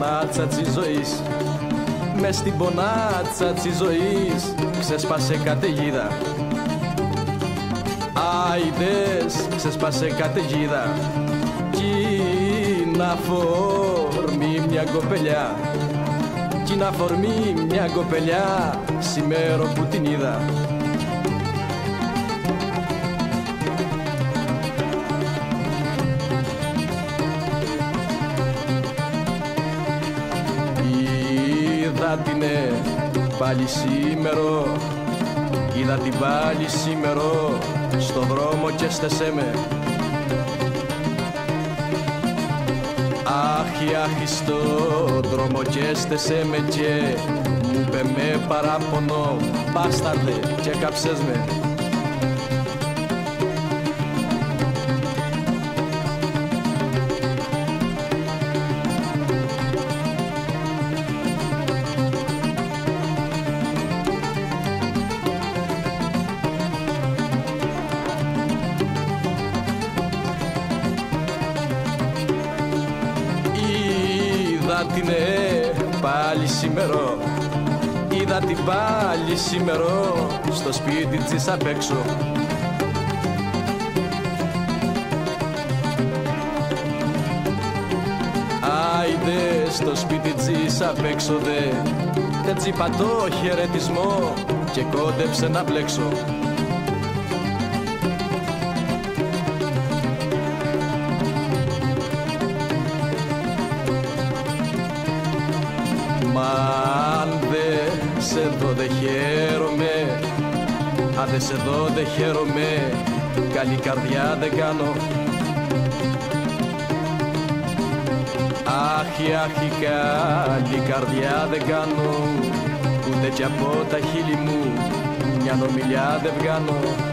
πονάτσα της ζωής, μες στην πονάτσα της ζωής ξέσπασε καταιγίδα. Άιδες, ξέσπασε καταιγίδα κι είναι αφορμή μια κοπελιά, κι είναι αφορμή μια κοπελιά σημέρο που την είδα. Είδα την πάλι σήμερο, είδα την πάλι σήμερο στο δρόμο και στεσέ με. Άχι, άχι στο δρόμο και στεσέ με και μου είπε με παράπονο, μπάσταρδε και κάψες με. Είδα την πάλι σήμερο, είδα την πάλι σήμερο στο σπίτι της απ' έξω. Άιντε στο σπίτι της απ' έξω δε έτσι πατώ χαιρετισμό και κόντεψε να μπλέξω. Μα αν δε σε δω δε χαίρομαι, αν δε σε δω δε χαίρομαι, καλή καρδιά δεν κάνω. Άχι, άχι, καλή καρδιά δεν κάνω, ούτε κι από τα χείλη μου μια ομιλιά δεν βγάνω.